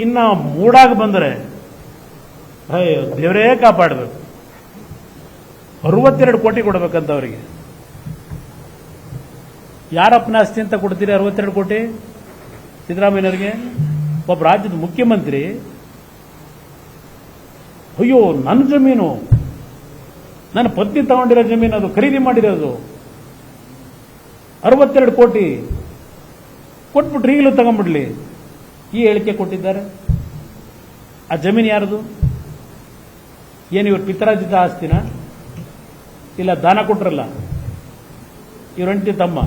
ಇನ್ನ ಮೂಡಾಗ ಬಂದರೆ ಅಯ್ಯೋ ದೇವರೇ ಕಾಪಾಡಬೇಕು. 62 ಕೋಟಿ ಕೊಡಬೇಕಂತ ಅವರಿಗೆ. ಯಾರಪ್ಪನ ಆಸ್ತಿ ಅಂತ ಕೊಡ್ತೀರಿ 62 ಕೋಟಿ ಸಿದ್ದರಾಮಯ್ಯನವರಿಗೆ? ಒಬ್ಬ ರಾಜ್ಯದ ಮುಖ್ಯಮಂತ್ರಿ ಅಯ್ಯೋ ನನ್ನ ಜಮೀನು, ನನ್ನ ಪತ್ನಿ ತಗೊಂಡಿರೋ ಜಮೀನು, ಅದು ಖರೀದಿ ಮಾಡಿರೋದು 62 ಕೋಟಿ ಕೊಟ್ಬಿಟ್ರೆ ಈಗಲೂ ತಗೊಂಡ್ಬಿಡ್ಲಿ, ಈ ಹೇಳಿಕೆ ಕೊಟ್ಟಿದ್ದಾರೆ. ಆ ಜಮೀನು ಯಾರದು? ಏನು ಇವ್ರ ಪಿತ್ರಾರ್ಜಿತ ಆಸ್ತಿನ? ಇಲ್ಲ ದಾನ ಕೊಟ್ರಲ್ಲ ಇವ್ರ ಹೆಂಡತಿ ತಮ್ಮ,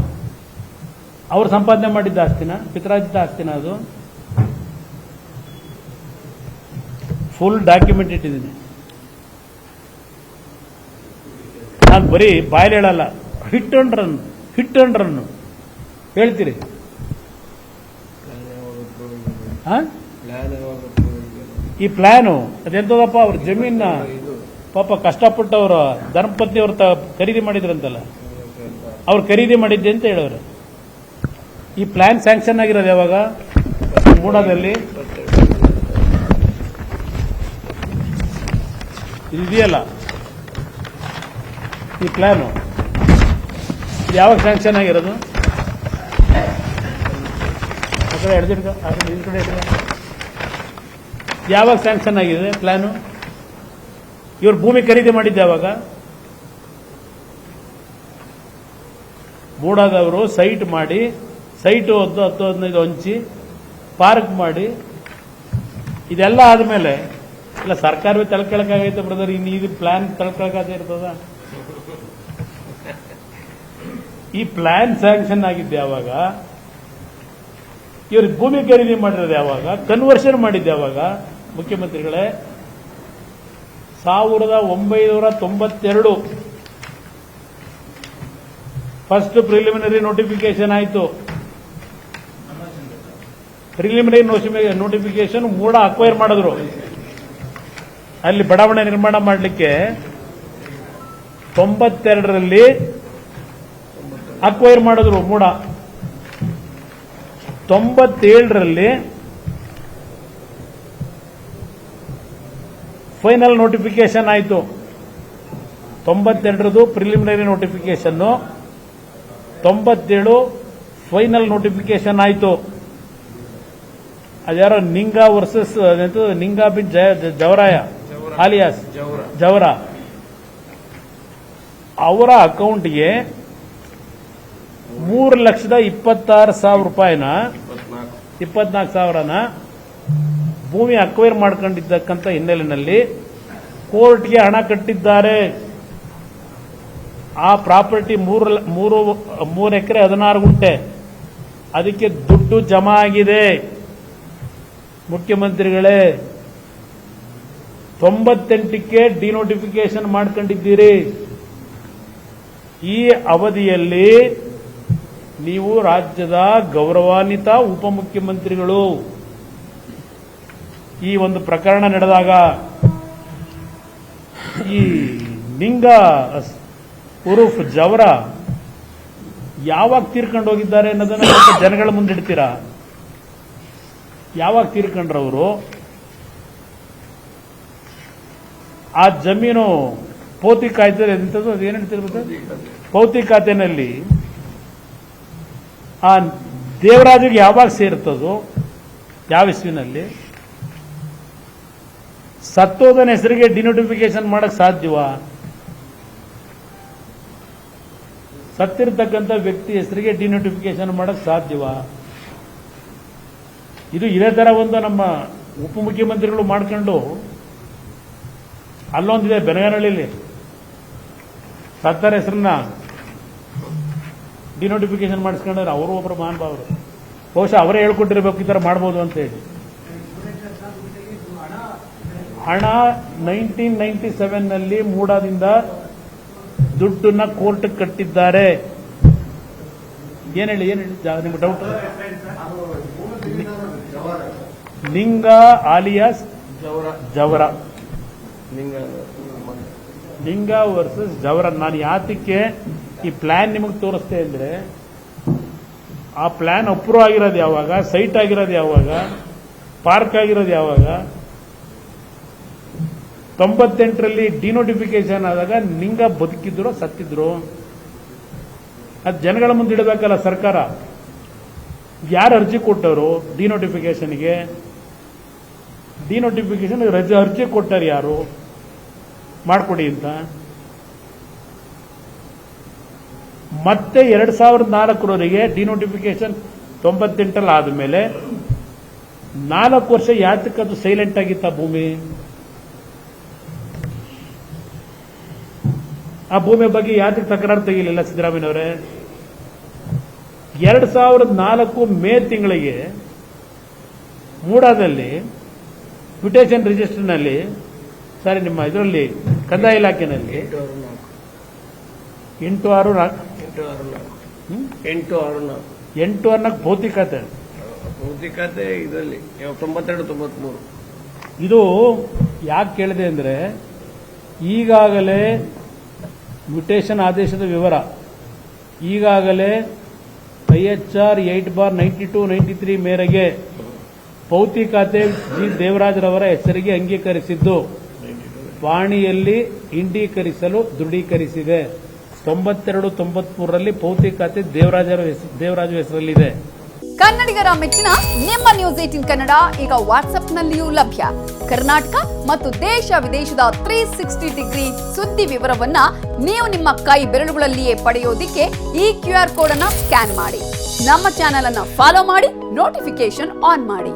ಅವ್ರು ಸಂಪಾದನೆ ಮಾಡಿದ್ದ ಆಸ್ತಿನ, ಪಿತ್ರಾರ್ಜಿತ ಆಸ್ತಿನ? ಅದು ಫುಲ್ ಡಾಕ್ಯುಮೆಂಟ್ ಇಟ್ಟಿದ್ದೀನಿ ನಾನು. ಬರೀ ಬಾಯಲ್ಲಿ ಹೇಳಲ್ಲ, ಹಿಟ್ ಅಂಡ್ ರನ್ ಹೇಳ್ತೀರಿ. ಈ ಪ್ಲಾನು ಅದೆಂತದಪ್ಪ? ಅವ್ರ ಜಮೀನ ಪಾಪ ಕಷ್ಟಪಟ್ಟವ್ರ ಧರ್ಮಪತ್ನಿ ಅವ್ರ ಖರೀದಿ ಮಾಡಿದ್ರಂತಲ್ಲ, ಅವ್ರು ಖರೀದಿ ಮಾಡಿದ್ದೆ ಅಂತ ಹೇಳೋರು. ಈ ಪ್ಲಾನ್ ಸ್ಯಾಂಕ್ಷನ್ ಆಗಿರೋದು ಯಾವಾಗ? ಮೂಡಾದಲ್ಲಿ ಇದೆಯಲ್ಲ ಈ ಪ್ಲಾನು, ಇದು ಯಾವಾಗ ಸ್ಯಾಂಕ್ಷನ್ ಆಗಿರೋದು? ಯಾವಾಗ ಸ್ಯಾಂಕ್ಷನ್ ಆಗಿದೆ ಪ್ಲಾನು? ಇವ್ರು ಭೂಮಿ ಖರೀದಿ ಮಾಡಿದ್ದೆ ಯಾವಾಗ? ಮೂಡಾದವರು ಸೈಟ್ ಮಾಡಿ, ಸೈಟು 10-15 ಹಂಚಿ ಪಾರ್ಕ್ ಮಾಡಿ, ಇದೆಲ್ಲ ಆದಮೇಲೆ ಇಲ್ಲ ಸರ್ಕಾರವೇ ತಳ್ಕೊಳಕಾಗೈತೆ ಬ್ರದರ್, ಇನ್ನು ಇದು ಪ್ಲಾನ್ ತಳ್ಕೊಳಕಾಗದೇ ಇರ್ತದ? ಈ ಪ್ಲಾನ್ ಸ್ಯಾಂಕ್ಷನ್ ಆಗಿದ್ದೆ ಯಾವಾಗ? ಇವ್ರು ಭೂಮಿ ಖರೀದಿ ಮಾಡಿರೋದು ಯಾವಾಗ? ಕನ್ವರ್ಷನ್ ಮಾಡಿದ್ದೆ ಯಾವಾಗ? ಮುಖ್ಯಮಂತ್ರಿಗಳೇ 1992 ಫಸ್ಟ್ ಪ್ರಿಲಿಮಿನರಿ ನೋಟಿಫಿಕೇಶನ್ ಆಯಿತು. ಪ್ರಿಲಿಮಿನರಿ ನೋಟಿಫಿಕೇಶನ್ ಮೂಡ ಅಕ್ವೈರ್ ಮಾಡಿದ್ರು. ಅಲ್ಲಿ ಬಡಾವಣೆ ನಿರ್ಮಾಣ ಮಾಡಲಿಕ್ಕೆ 92ರಲ್ಲಿ ಅಕ್ವೈರ್ ಮಾಡಿದ್ರು ಮೂಡ. 97ರಲ್ಲಿ ಫೈನಲ್ ನೋಟಿಫಿಕೇಶನ್ ಆಯಿತು. 92ರದು ಪ್ರಿಲಿಮಿನರಿ ನೋಟಿಫಿಕೇಶನ್, 97 ಫೈನಲ್ ನೋಟಿಫಿಕೇಶನ್ ಆಯಿತು. ಅದ್ಯಾರೋ Ninga versus Ninga bin ಜವರಾಯ alias ಜವರ, ಅವರ ಅಕೌಂಟ್ಗೆ 3,26,000 ರೂಪಾಯಿನ 24,000ನ ಭೂಮಿ ಅಕ್ವೈರ್ ಮಾಡ್ಕೊಂಡಿದ್ದಕ್ಕಂಥ ಹಿನ್ನೆಲೆಯಲ್ಲಿ ಕೋರ್ಟ್ಗೆ ಹಣ ಕಟ್ಟಿದ್ದಾರೆ. ಆ ಪ್ರಾಪರ್ಟಿ 3 ಎಕರೆ 16 ಗುಂಟೆ, ಅದಕ್ಕೆ ದುಡ್ಡು ಜಮಾ ಆಗಿದೆ. ಮುಖ್ಯಮಂತ್ರಿಗಳೇ 98ಕ್ಕೆ ಡಿನೋಟಿಫಿಕೇಶನ್ ಮಾಡ್ಕೊಂಡಿದ್ದೀರಿ. ಈ ಅವಧಿಯಲ್ಲಿ ನೀವು ರಾಜ್ಯದ ಗೌರವಾನ್ವಿತ ಉಪಮುಖ್ಯಮಂತ್ರಿಗಳು. ಈ ಒಂದು ಪ್ರಕರಣ ನಡೆದಾಗ ಈ ನಿಂಗಾ ಉರುಫ್ ಜವರ ಯಾವಾಗ ತೀರ್ಕೊಂಡು ಹೋಗಿದ್ದಾರೆ ಅನ್ನೋದನ್ನ ಜನಗಳ ಮುಂದಿಡ್ತೀರಾ? ಯಾವಾಗ ತೀರ್ಕೊಂಡ್ರವರು? ಆ ಜಮೀನು ಪೌತಿ ಕಾಯ್ದೆ ಎಂಥದ್ದು, ಅದೇನು ಹೇಳ್ತಿರ್ಬೋದು, ಪೌತಿ ಖಾತೆನಲ್ಲಿ ಆ ದೇವರಾಜಿಗೆ ಯಾವಾಗ ಸೇರ್ತದೋ, ಯಾವ ಇಸ್ವಿನಲ್ಲಿ? ಸತ್ತೋದನ ಹೆಸರಿಗೆ ಡಿನೋಟಿಫಿಕೇಶನ್ ಮಾಡಕ್ ಸಾಧ್ಯವಾ? ಸತ್ತಿರ್ತಕ್ಕಂಥ ವ್ಯಕ್ತಿ ಹೆಸರಿಗೆ ಡಿನೋಟಿಫಿಕೇಶನ್ ಮಾಡಕ್ ಸಾಧ್ಯವಾ? ಇದು ಇದೇ ತರ ಒಂದು ನಮ್ಮ ಉಪಮುಖ್ಯಮಂತ್ರಿಗಳು ಮಾಡ್ಕೊಂಡು, ಅಲ್ಲೊಂದಿದೆ ಬೆನಗನಹಳ್ಳಿಲಿ ಸತ್ತರ ಹೆಸರನ್ನ ಡಿನೋಟಿಫಿಕೇಶನ್ ಮಾಡಿಸ್ಕೊಂಡ್ರೆ ಅವರು ಒಬ್ಬರು ಮಹಾನುಭಾವರು. ಬಹುಶಃ ಅವರೇ ಹೇಳ್ಕೊಟ್ಟಿರ್ಬೇಕು ಈ ತರ ಮಾಡ್ಬೋದು ಅಂತ ಹೇಳಿ. ಹಣ 1997ನಲ್ಲಿ ಮೂಡಾದಿಂದ ದುಡ್ಡನ್ನ ಕೋರ್ಟ್ ಕಟ್ಟಿದ್ದಾರೆ. ಏನ್ ಹೇಳಿ ನಿಮ್ಗೆ doubt? Ninga alias Javara, Ninga versus Javara. ನಾನು ಯಾತಕ್ಕೆ ಈ ಪ್ಲಾನ್ ನಿಮಗೆ ತೋರಿಸ್ತೇ ಅಂದ್ರೆ, ಆ ಪ್ಲಾನ್ ಅಪ್ರೂವ್ ಆಗಿರೋದು ಯಾವಾಗ, ಸೈಟ್ ಆಗಿರೋದು ಯಾವಾಗ, ಪಾರ್ಕ್ ಆಗಿರೋದು ಯಾವಾಗ? 98ರಲ್ಲಿ ಡಿನೋಟಿಫಿಕೇಶನ್ ಆದಾಗ ನಿಂಗ ಬದುಕಿದ್ರು ಸತ್ತಿದ್ರು. ಅದು ಜನಗಳ ಮುಂದೆ ಇಡಬೇಕಲ್ಲ ಸರ್ಕಾರ. ಯಾರು ಅರ್ಜಿ ಕೊಟ್ಟವರು ಡಿನೋಟಿಫಿಕೇಶನ್ಗೆ? ಡಿನೋಟಿಫಿಕೇಶನ್ ಅರ್ಜಿ ಕೊಟ್ಟರು ಯಾರು? ಮಾಡಿಕೊಡಿ ಅಂತ. ಮತ್ತೆ 2004ರವರೆಗೆ ಡಿನೋಟಿಫಿಕೇಶನ್ 98ರಲ್ಲಿ ಆದಮೇಲೆ 4 ವರ್ಷ ಯಾತಕ್ಕದು ಸೈಲೆಂಟ್ ಆಗಿತ್ತ ಭೂಮಿ? ಆ ಭೂಮಿ ಬಗ್ಗೆ ಯಾತಕ್ಕೆ ತಕರಾರು ತೆಗಿಲಿಲ್ಲ ಸಿದ್ದರಾಮಯ್ಯನವರೇ? 2004 ಮೇ ತಿಂಗಳಿಗೆ ಮೂಡಾದಲ್ಲಿ ಮ್ಯೂಟೇಷನ್ ರಿಜಿಸ್ಟರ್ನಲ್ಲಿ, ಸಾರಿ ನಿಮ್ಮ ಇದರಲ್ಲಿ ಕಂದಾಯ ಇಲಾಖೆನಲ್ಲಿ 864 ಭೌತಿಕತೆ ಇದರಲ್ಲಿ 92-93 ಇದು ಯಾಕೆ ಕೇಳಿದೆ ಅಂದ್ರೆ, ಈಗಾಗಲೇ ಮ್ಯೂಟೇಷನ್ ಆದೇಶದ ವಿವರ ಈಗಾಗಲೇ IHR 8/92-93 ಮೇರೆಗೆ ಭೌತಿಕತೆ ಜಿ ದೇವರಾಜರವರ ಹೆಸರಿಗೆ ಅಂಗೀಕರಿಸಿದ್ದು ವಾಣಿಯಲ್ಲಿ ಇಂಡೀಕರಿಸಲು ದೃಢೀಕರಿಸಿದೆ. 92-93ರಲ್ಲಿ ಭೌತಿಕತೆ ದೇವರಾಜ ಹೆಸರಲ್ಲಿದೆ. ಕನ್ನಡಿಗರ ಮೆಚ್ಚಿನ ನಿಮ್ಮ ನ್ಯೂಸ್ 18 ಕನ್ನಡ ಈಗ ವಾಟ್ಸ್ಆಪ್ನಲ್ಲಿಯೂ ಲಭ್ಯ. ಕರ್ನಾಟಕ ಮತ್ತು ದೇಶ ವಿದೇಶದ 360 ಡಿಗ್ರಿ ಸುದ್ದಿ ವಿವರವನ್ನ ನೀವು ನಿಮ್ಮ ಕೈ ಬೆರಳುಗಳಲ್ಲಿಯೇ ಪಡೆಯೋದಿಕ್ಕೆ ಈ QR ಕೋಡ್ ಅನ್ನ ಸ್ಕ್ಯಾನ್ ಮಾಡಿ. ನಮ್ಮ ಚಾನೆಲ್ ಅನ್ನ ಫಾಲೋ ಮಾಡಿ, ನೋಟಿಫಿಕೇಶನ್ ಆನ್ ಮಾಡಿ.